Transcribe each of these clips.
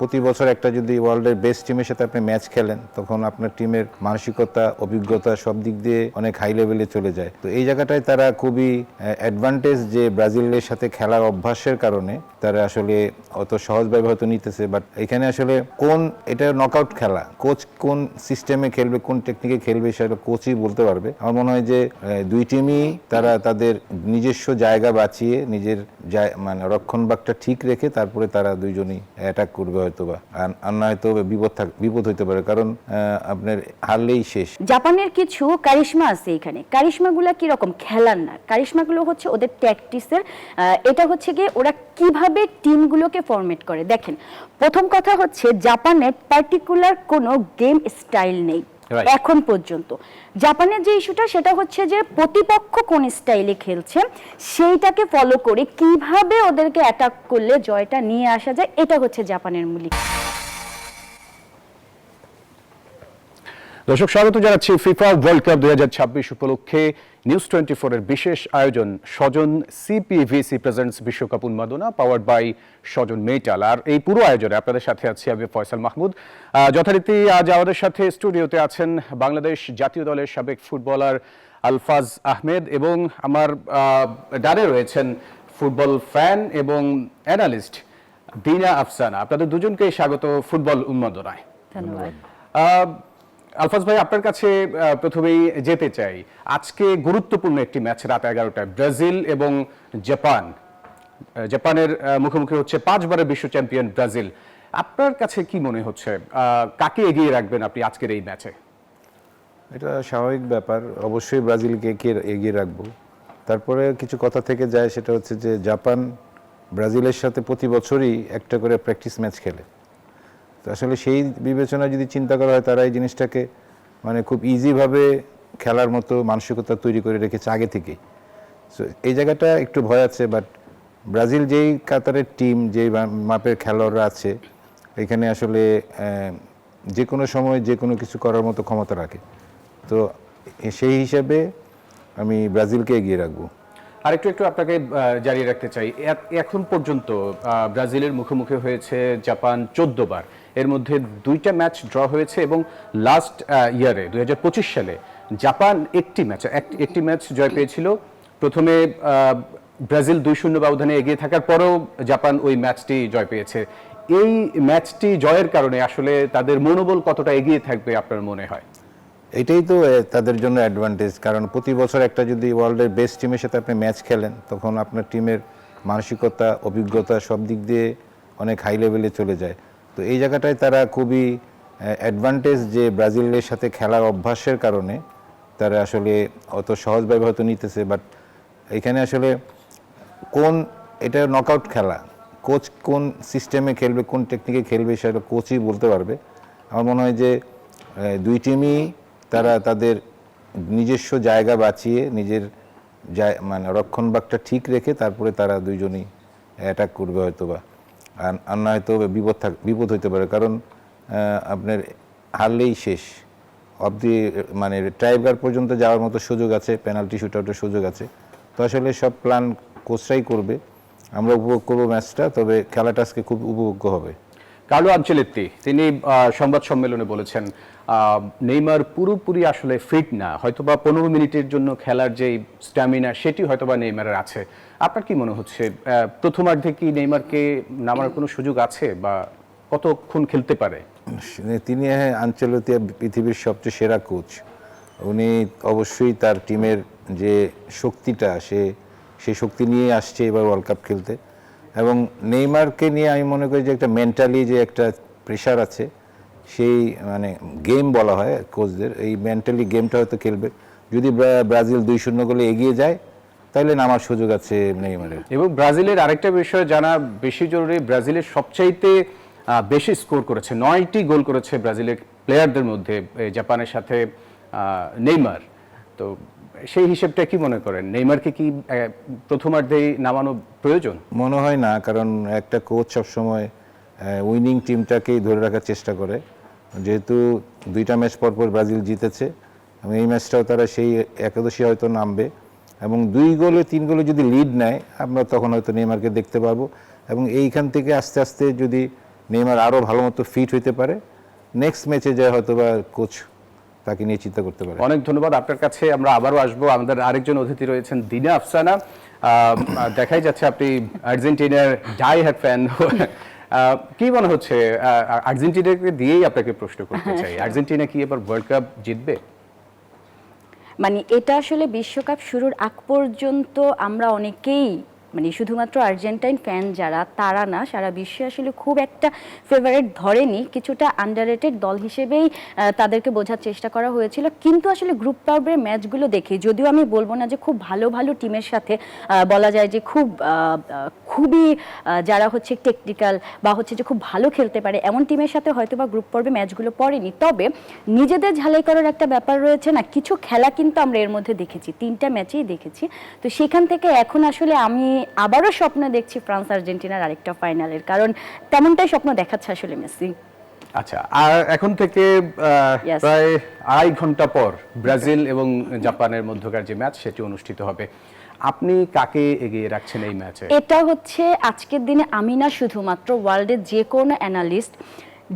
প্রতি বছর একটা যদি ওয়ার্ল্ডের বেস্ট টিমের সাথে আপনি ম্যাচ খেলেন তখন আপনার টিমের মানসিকতা অভিজ্ঞতা সব দিক দিয়ে অনেক হাই লেভেলে চলে যায়। তো এই জায়গাটায় তারা খুবই অ্যাডভান্টেজ যে ব্রাজিলের সাথে খেলার অভ্যাসের কারণে তারা আসলে অত সহজভাবে হয়তো নিতেছে। বাট এখানে আসলে এটা নকআউট খেলা, কোচ কোন সিস্টেমে খেলবে কোন টেকনিকে খেলবে সেটা কোচই বলতে পারবে। আমার মনে হয় যে দুই টিমই তারা তাদের নিজস্ব জায়গা বাঁচিয়ে নিজের মানে রক্ষণভাগটা ঠিক রেখে তারপরে তারা দুইজনই অ্যাটাক করবে হয়তোবা, আর না হয়তো বিপদ হইতে পারে, কারণ আপনার হারলেই শেষ। জাপানের কিছু কারিশমা আছে এখানে। কারিশমাগুলো কি রকম? খেলার না, কারিশমাগুলো হচ্ছে ওদের ট্যাকটিক্সের। এটা হচ্ছে গিয়ে ওরা কিভাবে টিমগুলোকে ফরম্যাট করে। দেখেন, প্রথম কথা হচ্ছে জাপানের পার্টিকুলার কোনো গেম স্টাইল নেই এখন পর্যন্ত। জাপানের যে ইস্যুটা সেটা হচ্ছে যে প্রতিপক্ষ কোন স্টাইলে খেলছে সেইটাকে ফলো করে কিভাবে ওদেরকে অ্যাটাক করলে জয়টা নিয়ে আসা যায়, এটা হচ্ছে জাপানের মূল। দর্শক, স্বাগত জানাচ্ছি ফিফা ওয়ার্ল্ড কাপ 2026 উপলক্ষে নিউজ 24 এর বিশেষ আয়োজন স্বজন সিপিভিসি প্রেজেন্টস বিশ্বকাপ উন্মাদনা পাওয়ার্ড বাই স্বজন মেটাল। আর এই পুরো আয়োজনে আপনাদের সাথে আছি আমি ফয়সাল মাহমুদ। যথারীতি আজ আমাদের সাথে স্টুডিওতে আছেন বাংলাদেশ জাতীয় দলের সাবেক ফুটবলার আলফাজ আহমেদ এবং আমার ডানে রয়েছেন ফুটবল ফ্যান এবং অ্যানালিস্ট দিনা আফসানা। আপনাদের দুজনকে স্বাগত ফুটবল উন্মাদনায়। ধন্যবাদ। আলফাজ ভাই, আপনার কাছে প্রথমেই যেতে চাই, আজকে গুরুত্বপূর্ণ একটি ম্যাচ রাত 11টায় ব্রাজিল এবং জাপান। জাপানের মুখোমুখি হচ্ছে 5 বারের বিশ্ব চ্যাম্পিয়ন ব্রাজিল। আপনার কাছে কি মনে হচ্ছে কাকে এগিয়ে রাখবেন আপনি আজকের এই ম্যাচে? এটা স্বাভাবিক ব্যাপার, অবশ্যই ব্রাজিলকে এগিয়ে রাখবো। তারপরে কিছু কথা থেকে যায়, সেটা হচ্ছে যে জাপান ব্রাজিলের সাথে প্রতি বছরই একটা করে প্র্যাকটিস ম্যাচ খেলে। তো আসলে সেই বিবেচনা যদি চিন্তা করা হয়, তারা এই জিনিসটাকে মানে খুব ইজিভাবে খেলার মতো মানসিকতা তৈরি করে রেখেছে আগে থেকেই। সো এই জায়গাটা একটু ভয় আছে। বাট ব্রাজিল যেই কাতারের টিম, যেই মাপের খেলোয়াড়রা আছে, এখানে আসলে যে কোনো সময় যে কোনো কিছু করার মতো ক্ষমতা রাখে। তো সেই হিসাবে আমি ব্রাজিলকে এগিয়ে রাখবো। আর একটু আপনাকে জানিয়ে রাখতে চাই, এখন পর্যন্ত ব্রাজিলের মুখোমুখি হয়েছে জাপান 14 বার। এর মধ্যে 2টা ম্যাচ ড্র হয়েছে এবং লাস্ট ইয়ারে 2025 সালে জাপান একটি ম্যাচ জয় পেয়েছিল। প্রথমে ব্রাজিল 2-0 ব্যবধানে এগিয়ে থাকার পরেও জাপান ওই ম্যাচটি জয় পেয়েছে। এই ম্যাচটি জয়ের কারণে আসলে তাদের মনোবল কতটা এগিয়ে থাকবে আপনার মনে হয়? এটাই তো তাদের জন্য অ্যাডভান্টেজ, কারণ প্রতি বছর একটা যদি ওয়ার্ল্ডের বেস্ট টিমের সাথে আপনি ম্যাচ খেলেন তখন আপনার টিমের মানসিকতা অভিজ্ঞতা সব দিক দিয়ে অনেক হাই লেভেলে চলে যায়। তো এই জায়গাটায় তারা খুবই অ্যাডভান্টেজ যে ব্রাজিলের সাথে খেলার অভ্যাসের কারণে তারা আসলে অত সহজভাবে হয়তো নিতেছে। বাট এখানে আসলে এটা নকআউট খেলা, কোচ কোন সিস্টেমে খেলবে কোন টেকনিকে খেলবে সেটা কোচই বলতে পারবে। আমার মনে হয় যে দুই টিমই তারা তাদের নিজস্ব জায়গা বাঁচিয়ে নিজের মানে রক্ষণভাগটা ঠিক রেখে তারপরে তারা দুইজনই অ্যাটাক করবে হয়তোবা, আর না হয়তো বিপদ হইতে পারে, কারণ আপনার হারলেই শেষ অবধি মানে ট্রাইব্রেকার পর্যন্ত যাওয়ার মতো সুযোগ আছে, পেনাল্টি শুটআউটের সুযোগ আছে। তো আসলে সব প্ল্যান কোচরাই করবে। আমরা উপভোগ করবো ম্যাচটা, তবে খেলাটা আজকে খুব উপভোগ্য হবে। কার্লো আনচেলত্তি তিনি সংবাদ সম্মেলনে বলেছেন নেইমার পুরোপুরি আসলে ফিট না, হয়তোবা 15 মিনিটের জন্য খেলার যে স্ট্যামিনা সেটি হয়তোবা নেইমারের আছে। আপনার কি মনে হচ্ছে প্রথমার্ধে কি নেইমারকে নামার কোনো সুযোগ আছে বা কতক্ষণ খেলতে পারে? তিনি আনচেলত্তি পৃথিবীর সবচেয়ে সেরা কোচ। উনি অবশ্যই তার টিমের যে শক্তিটা সেই শক্তি নিয়ে আসছে এবার ওয়ার্ল্ড কাপ খেলতে। এবং নেইমারকে নিয়ে আমি মনে করি যে একটা মেন্টালি যে একটা প্রেশার আছে, সেই মানে গেম বলা হয় কোচদের, এই মেন্টালি গেমটা হয়তো খেলবে। যদি ব্রাজিল 2-0 গোলে এগিয়ে যায় তাহলে নামার সুযোগ আছে নেইমারের। এবং ব্রাজিলের আরেকটা বিষয় জানা বেশি জরুরি, ব্রাজিলের সবচাইতে বেশি স্কোর করেছে, 9টি গোল করেছে ব্রাজিলের প্লেয়ারদের মধ্যে জাপানের সাথে নেইমার। তো সেই হিসেবটা কি মনে করেন, নেইমারকে কি প্রথমার্ধেই নামানো প্রয়োজন? মনে হয় না, কারণ একটা কোচ সবসময় উইনিং টিমটাকেই ধরে রাখার চেষ্টা করে। যেহেতু 2টা ম্যাচ পরপর ব্রাজিল জিতেছে এবং এই ম্যাচটাও তারা সেই একাদশী হয়তো নামবে, এবং 2-3 গোলে যদি লিড নেয় আমরা তখন হয়তো নেইমারকে দেখতে পারবো। এবং এইখান থেকে আস্তে আস্তে যদি নেইমার আরও ভালো মতো ফিট হইতে পারে, নেক্সট ম্যাচে যায় হয়তো বা কোচ তাকে নিয়ে চিন্তা করতে পারে। অনেক ধন্যবাদ আপনার কাছে। আমরা আবারও আসবো। আমাদের আরেকজন অতিথি রয়েছেন দিনা আফসানা। দেখাই যাচ্ছে আপনি আর্জেন্টিনার ডাই হার্ড ফ্যান। কি মনে হচ্ছে, আর্জেন্টিনাকে দিয়েই আপনাকে প্রশ্ন করতে চাই, আর্জেন্টিনা কি এবার ওয়ার্ল্ড কাপ জিতবে? মানে এটা আসলে বিশ্বকাপ শুরুর আগ পর্যন্ত আমরা অনেকেই মানে শুধুমাত্র আর্জেন্টাইন ফ্যান যারা তারা না, সারা বিশ্বে আসলে খুব একটা ফেভারিট ধরেনি, কিছুটা আন্ডাররেটেড দল হিসেবেই তাদেরকে বোঝার চেষ্টা করা হয়েছিল। কিন্তু আসলে গ্রুপ পর্বের ম্যাচগুলো দেখে, যদিও আমি বলবো না যে খুব ভালো ভালো টিমের সাথে বলা যায় যে খুবই যারা হচ্ছে টেকনিক্যাল বা হচ্ছে যে খুব ভালো খেলতে পারে এমন টিমের সাথে হয়তো বা গ্রুপ পর্বে ম্যাচগুলো পড়েনি, তবে নিজেদের ঝালাই করার একটা ব্যাপার রয়েছে না, কিছু খেলা কিন্তু আমরা এর মধ্যে দেখেছি, 3টা ম্যাচেই দেখেছি। তো সেখান থেকে এখন আসলে আমি আবারও স্বপ্ন দেখছি ফ্রান্স আর্জেন্টিনার আরেকটা ফাইনালের, কারণ তেমনটাই স্বপ্ন দেখাচ্ছে আসলে মেসি। আচ্ছা, আর এখন থেকে Yes. প্রায় 2.5 ঘন্টা পর ব্রাজিল এবং জাপানের মধ্যকার যে ম্যাচ সেটি অনুষ্ঠিত হবে। আপনি কাকে এগিয়ে রাখছেন এই ম্যাচে? এটা হচ্ছে আজকের দিনে আমি না, শুধুমাত্র ওয়ার্ল্ডের যে কোনো অ্যানালিস্ট,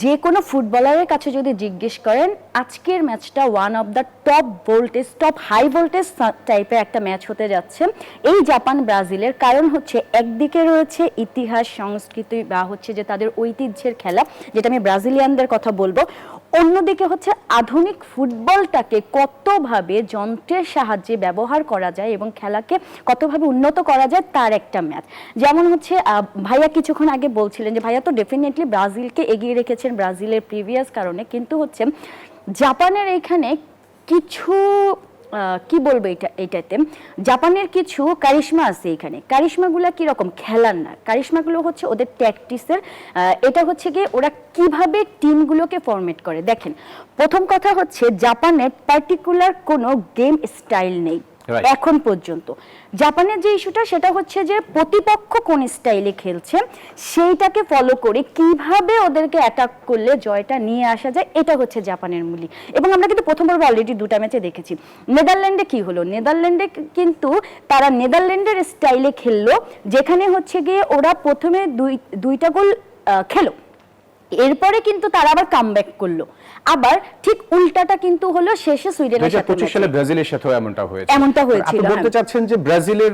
যে কোনো ফুটবলারের কাছে যদি জিজ্ঞেস করেন, আজকের ম্যাচটা one of the top high voltage টাইপের একটা ম্যাচ হতে যাচ্ছে এই জাপান ব্রাজিলের। কারণ হচ্ছে একদিকে রয়েছে ইতিহাস, সংস্কৃতি বা হচ্ছে যে তাদের ঐতিহ্যের খেলা, যেটা আমি ব্রাজিলিয়ানদের কথা বলবো, অন্যদিকে হচ্ছে আধুনিক ফুটবলটাকে কতভাবে যন্ত্রের সাহায্যে ব্যবহার করা যায় এবং খেলাকে কতভাবে উন্নত করা যায় তার একটা ম্যাচ। যেমন হচ্ছে ভাইয়া কিছুক্ষণ আগে বলছিলেন যে ভাইয়া তো ডেফিনেটলি ব্রাজিলকে এগিয়ে রেখেছেন ব্রাজিলের প্রিভিয়াস কারণে, কিন্তু হচ্ছে জাপানের এখানে কিছু কি বলবো, এটাতে জাপানের কিছু কারিশমা আছে এখানে। কারিশমাগুলো কিরকম, খেলার না, কারিশমাগুলো হচ্ছে ওদের ট্যাকটিসের। এটা হচ্ছে গিয়ে ওরা কিভাবে টিমগুলোকে ফরমেট করে। দেখেন, প্রথম কথা হচ্ছে জাপানের পার্টিকুলার কোনো গেম স্টাইল নেই এখন পর্যন্ত। জাপানের যে ইস্যুটা সেটা হচ্ছে যে প্রতিপক্ষ কোন স্টাইলে খেলছে সেইটাকে ফলো করে কিভাবে ওদেরকে অ্যাটাক করলে জয়টা নিয়ে আসা যায়, এটা হচ্ছে জাপানের মূল। এবং আমরা কিন্তু প্রথম পর্বে অলরেডি 2টা ম্যাচে দেখেছি। নেদারল্যান্ডে কি হলো, নেদারল্যান্ডে কিন্তু তারা নেদারল্যান্ডের স্টাইলে খেললো, যেখানে হচ্ছে গিয়ে ওরা প্রথমে দুইটা গোল খেলো, এরপরে কিন্তু তারা আবার কামব্যাক করলো। আবার ঠিক উল্টাটা কিন্তু হলো শেষে সুইডেনের সাথে। 2025 সালে ব্রাজিলের সাথেও এমনটা হয়েছিল। হয়েছিল। আপনি বলতে চাচ্ছেন যে ব্রাজিলের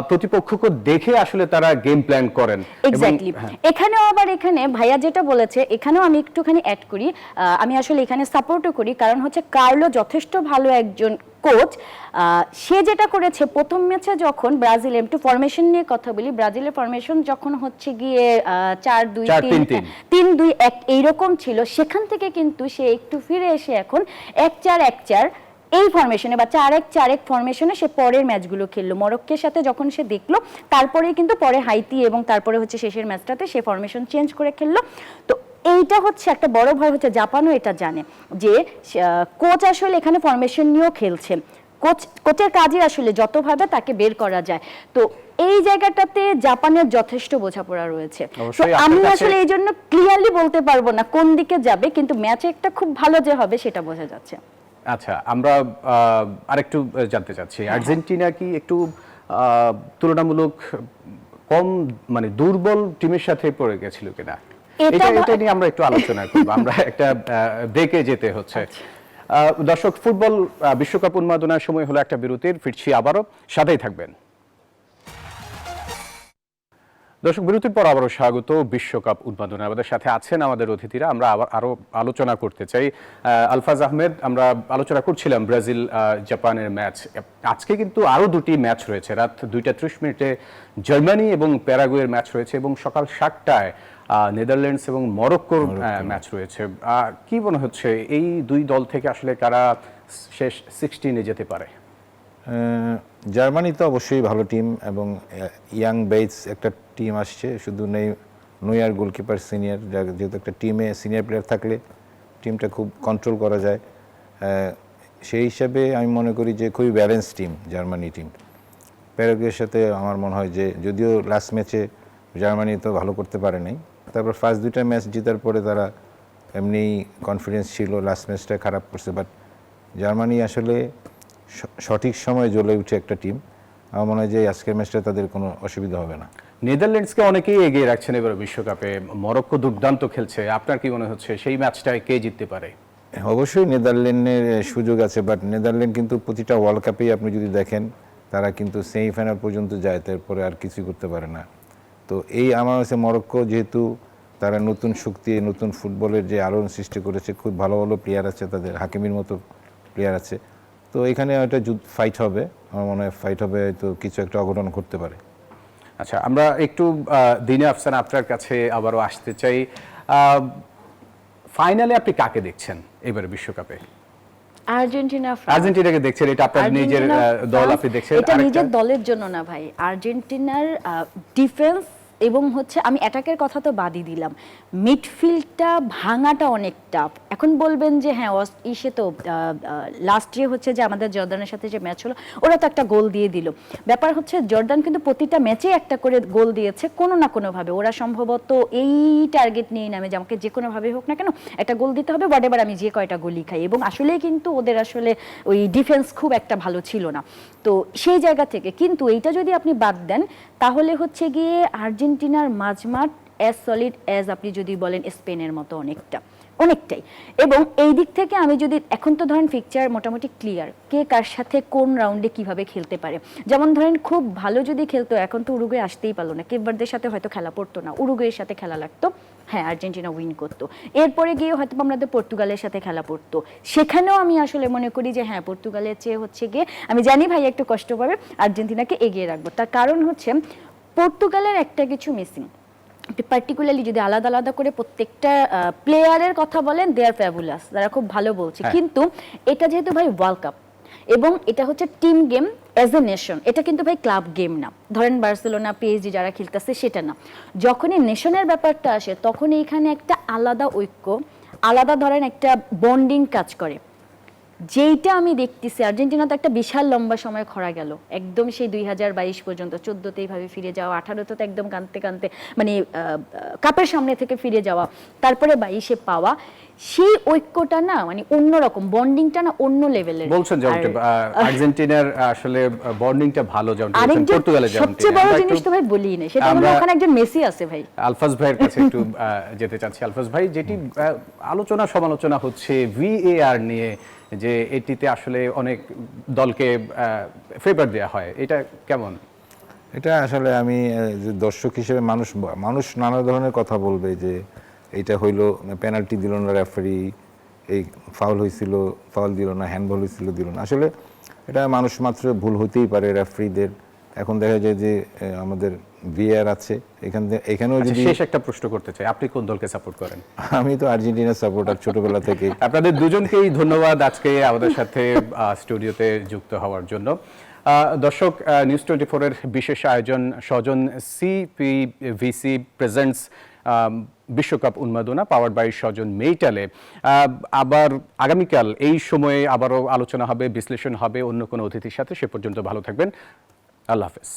প্রতিপক্ষকে দেখে আসলে তারা গেম প্ল্যান করেন। এক্স্যাক্টলি। এখানেও আবার এখানে ভাইয়া যেটা বলেছে, এখানেও আমি একটুখানি অ্যাড করি, আমি আসলে এখানে সাপোর্টও করি, কারণ হচ্ছে কার্লো যথেষ্ট ভালো একজন কোচ। সে যেটা করেছে প্রথম ম্যাচে, যখন ব্রাজিলের একটু ফরমেশন নিয়ে কথা বলি, ব্রাজিলের ফরমেশন যখন হচ্ছে গিয়ে 4-2-3-1 এইরকম ছিল, সেখান থেকে কিন্তু সে একটু ফিরে এসে এখন 1-4-1-4 এই ফরমেশনে বা 4-1-4-1 ফরমেশনে সে পরের ম্যাচগুলো খেললো। মরক্কোর সাথে যখন সে দেখলো, তারপরে কিন্তু পরে হাইতি এবং তারপরে হচ্ছে শেষের ম্যাচটাতে সে ফরমেশন চেঞ্জ করে খেললো। তো এইটা হচ্ছে একটা বড় ভয় হচ্ছে, জাপানও এটা জানে যে কোচ আসলে এখানে ফরমেশন নিয়েও খেলছে, কোচের কাজে আসলে যতভাবে তাকে বের করা যায়। তো এই জায়গাটাতে জাপানের যথেষ্ট বোঝাপড়া রয়েছে। তো আমি আসলে এই জন্য ক্লিয়ারলি বলতে পারবো না কোন দিকে যাবে, কিন্তু ম্যাচে একটা খুব ভালো যে হবে সেটা বোঝা যাচ্ছে। আচ্ছা, আমরা আরেকটু জানতে চাচ্ছি, আর্জেন্টিনা কি একটু তুলনামূলক কম মানে দুর্বল টিমের সাথে পড়ে গেছিল কিনা, এটা নিয়ে আমরা একটু আলোচনা করব। আমরা একটা ব্রেকে যেতে হচ্ছে। দর্শক, ফুটবল বিশ্বকাপ উন্মাদনার সময় হলো একটা বিরতির, ফিরছি আবারও, সাথেই থাকবেন। দর্শক, বিরতির পর আবারও স্বাগত বিশ্বকাপ উন্মাদনা। আমাদের সাথে আছেন আমাদের অতিথিরা। আমরা আরো আলোচনা করতে চাই। আলফাজ আহমেদ, আমরা আলোচনা করছিলাম ব্রাজিল জাপানের ম্যাচ। আজকে কিন্তু আরো 2টি ম্যাচ রয়েছে। রাত 2:30 জার্মানি এবং প্যারাগুয়ের ম্যাচ রয়েছে, এবং সকাল 7টায় নেদারল্যান্ডস এবং মরক্কোর ম্যাচ রয়েছে। কি মনে হচ্ছে এই দুই দল থেকে আসলে কারা শেষ 16-এ যেতে পারে? জার্মানি তো অবশ্যই ভালো টিম, এবং ইয়াং বেইটস একটা টিম আসছে, শুধু নয়্যার গোলকিপার সিনিয়র, যেহেতু একটা টিমে সিনিয়র প্লেয়ার থাকলে টিমটা খুব কন্ট্রোল করা যায়। সেই হিসাবে আমি মনে করি যে খুবই ব্যালেন্স টিম জার্মানি টিম। প্যারাগুয়ের সাথে আমার মনে হয় যে, যদিও লাস্ট ম্যাচে জার্মানি তো ভালো করতে পারে নাই, তারপর ফার্স্ট 2টা ম্যাচ জেতার পরে তারা এমনি কনফিডেন্স ছিল, লাস্ট ম্যাচটা খারাপ করছে, বাট জার্মানি আসলে সঠিক সময়ে জ্বলে উঠে একটা টিম। আমার মনে হয় যে আজকের ম্যাচটা তাদের কোনো অসুবিধা হবে না। নেদারল্যান্ডসকে অনেকেই এগিয়ে রাখছেন এবার বিশ্বকাপে, মরক্কো দুর্দান্ত খেলছে, আপনার কি মনে হচ্ছে সেই ম্যাচটায় কে জিততে পারে? অবশ্যই নেদারল্যান্ডের সুযোগ আছে, বাট নেদারল্যান্ড কিন্তু প্রতিটা ওয়ার্ল্ড কাপেই আপনি যদি দেখেন তারা কিন্তু সেমিফাইনাল পর্যন্ত যায়, তারপরে আর কিছুই করতে পারে না। তো এই আমার কাছে মরক্কো যেহেতু তারা নতুন শক্তি, নতুন ফুটবলের যে আলোড়ন সৃষ্টি করেছে, খুব ভালো ভালো প্লেয়ার আছে তাদের, হাকিমির মতো প্লেয়ার আছে, তো এখানে একটা ফাইট হবে, আমার মনে হয় ফাইট হবে, তো কিছু একটা অঘটন ঘটতে পারে। আচ্ছা, আমরা একটু দিনে আফসান আপনার কাছে আবারও আসতে চাই। ফাইনালে আপনি কাকে দেখছেন এবারে বিশ্বকাপে? আর্জেন্টিনাকে দেখছেন, এটা আপনার নিজের দল, আপনি দেখছেন? এটা নিজের দলের জন্য না ভাই, আর্জেন্টিনার ডিফেন্স এবং হচ্ছে আমি অ্যাটাকের কথা তো বাদই দিলাম, মিডফিল্ডটা ভাঙাটা অনেক টাফ। এখন বলবেন যে হ্যাঁ ইসে তো লাস্ট ইয়ার হচ্ছে যে আমাদের জর্দানের সাথে যে ম্যাচ হলো ওরা তো একটা গোল দিয়ে দিল। ব্যাপার হচ্ছে জর্দান কিন্তু প্রতিটা ম্যাচেই একটা করে গোল দিয়েছে কোনো না কোনোভাবে। ওরা সম্ভবত এই টার্গেট নিয়ে নামে যে আমাকে যে কোনোভাবে হোক না কেন একটা গোল দিতে হবে, হোয়াটএভার আমি যে কয়টা গোলই খাই। এবং আসলেই কিন্তু ওদের আসলে ওই ডিফেন্স খুব একটা ভালো ছিল না। তো সেই জায়গা থেকে কিন্তু এইটা যদি আপনি বাদ দেন তাহলে হচ্ছে গিয়ে আর্জেন্টিনার মাঝমাঠ অ্যাজ সলিড অ্যাজ আপনি যদি বলেন স্পেনের মতো অনেকটাই। এবং এই দিক থেকে আমি যদি এখন তো ধরেন ফিকচার মোটামুটি ক্লিয়ার, কে কার সাথে কোন রাউন্ডে কিভাবে খেলতে পারে। যেমন ধরেন খুব ভালো যদি খেলতো, এখন তো উরুগুয়ে আসতেই পারলো না, কেপ ভার্দের সাথে হয়তো খেলা পড়তো না, উরুগুয়ের সাথে খেলা লাগতো, হ্যাঁ আর্জেন্টিনা উইন করতো। এরপরে গিয়ে হয়তো আমাদের পর্তুগালের সাথে খেলা পড়তো, সেখানেও আমি আসলে মনে করি যে হ্যাঁ পর্তুগালের চেয়ে হচ্ছে গিয়ে আমি জানি ভাই একটু কষ্ট পাবে, আর্জেন্টিনাকে এগিয়ে রাখবো। তার কারণ হচ্ছে পর্তুগালের একটা কিছু মিসিং, পার্টিকুলারলি যদি আলাদা আলাদা করে প্রত্যেকটা প্লেয়ারের কথা বলেন, দে আর ফ্যাবুলাস, তারা খুব ভালো বলছে, কিন্তু এটা যেহেতু ভাই ওয়ার্ল্ড কাপ এবং এটা হচ্ছে team game as a nation, এটা কিন্তু ভাই ক্লাব গেম না। ধরেন বার্সেলোনা পিএসজি যারা খেলতেছে সেটা না, যখনই নেশনের ব্যাপারটা আসে তখন এইখানে একটা আলাদা ঐক্য, আলাদা ধরেন একটা বন্ডিং কাজ করে, যেইটা আমি দেখতেছি। আর্জেন্টিনা তো একটা বিশাল লম্বা সময় খরা গেল, একদম সেই 2022 পর্যন্ত, 14তে এইভাবে ফিরে যাওয়া, 18তে তো একদম কাঁদতে কাঁদতে মানে কাপের সামনে থেকে ফিরে যাওয়া, তারপরে 22-এ পাওয়া, সেই ঐক্যটা না মানে অন্যরকম, বন্ডিংটা না অন্য লেভেলের। বলছেন যে আর্জেন্টিনার আসলে বন্ডিংটা ভালো, যেমন পর্তুগালের যেমন। সবচেয়ে বড় জিনিস তো ভাই বলিই না, সেটা হলো ওখানে একজন মেসি আছে ভাই। আলফাজ ভাইয়ের কাছে একটু যেতে চাচ্ছি। আলফাজ ভাই, যেটি আলোচনা সমালোচনা হচ্ছে ভিএআর নিয়ে, যে এটিতে আসলে অনেক দলকে ফেভার দেওয়া হয়, এটা কেমন? এটা আসলে আমি যে দর্শক হিসেবে মানুষ নানা ধরনের কথা বলবে, যে এইটা হইলো পেনাল্টি দিল না রেফারি, এই ফাউল হয়েছিল ফাউল দিল না, হ্যান্ডবল হয়েছিল দিল না। আসলে এটা মানুষ মাত্র ভুল হতেই পারে রেফারিদের। এখন দেখা যায় যে আমাদের ভিএআর আছে, এখানেও যদি। শেষ একটা প্রশ্ন করতে চাই, আপনি কোন দলকে সাপোর্ট করেন? আমি তো আর্জেন্টিনার সাপোর্টার ছোটবেলা থেকে। আপনাদের দুজনকেই ধন্যবাদ আজকে আমাদের সাথে স্টুডিওতে যুক্ত হওয়ার জন্য। দর্শক, নিউজ 24 এর বিশেষ আয়োজন স্বজন সিপিভিসি প্রেজেন্টস বিশ্বকাপ উন্মাদনা পাওয়ার্ড বাই স্বজন মেইটালে আবার আগামীকাল এই সময়ে আবারও আলোচনা হবে, বিশ্লেষণ হবে অন্য কোনো অতিথির সাথে। সে পর্যন্ত ভালো থাকবেন, আল্লাহ হাফেজ।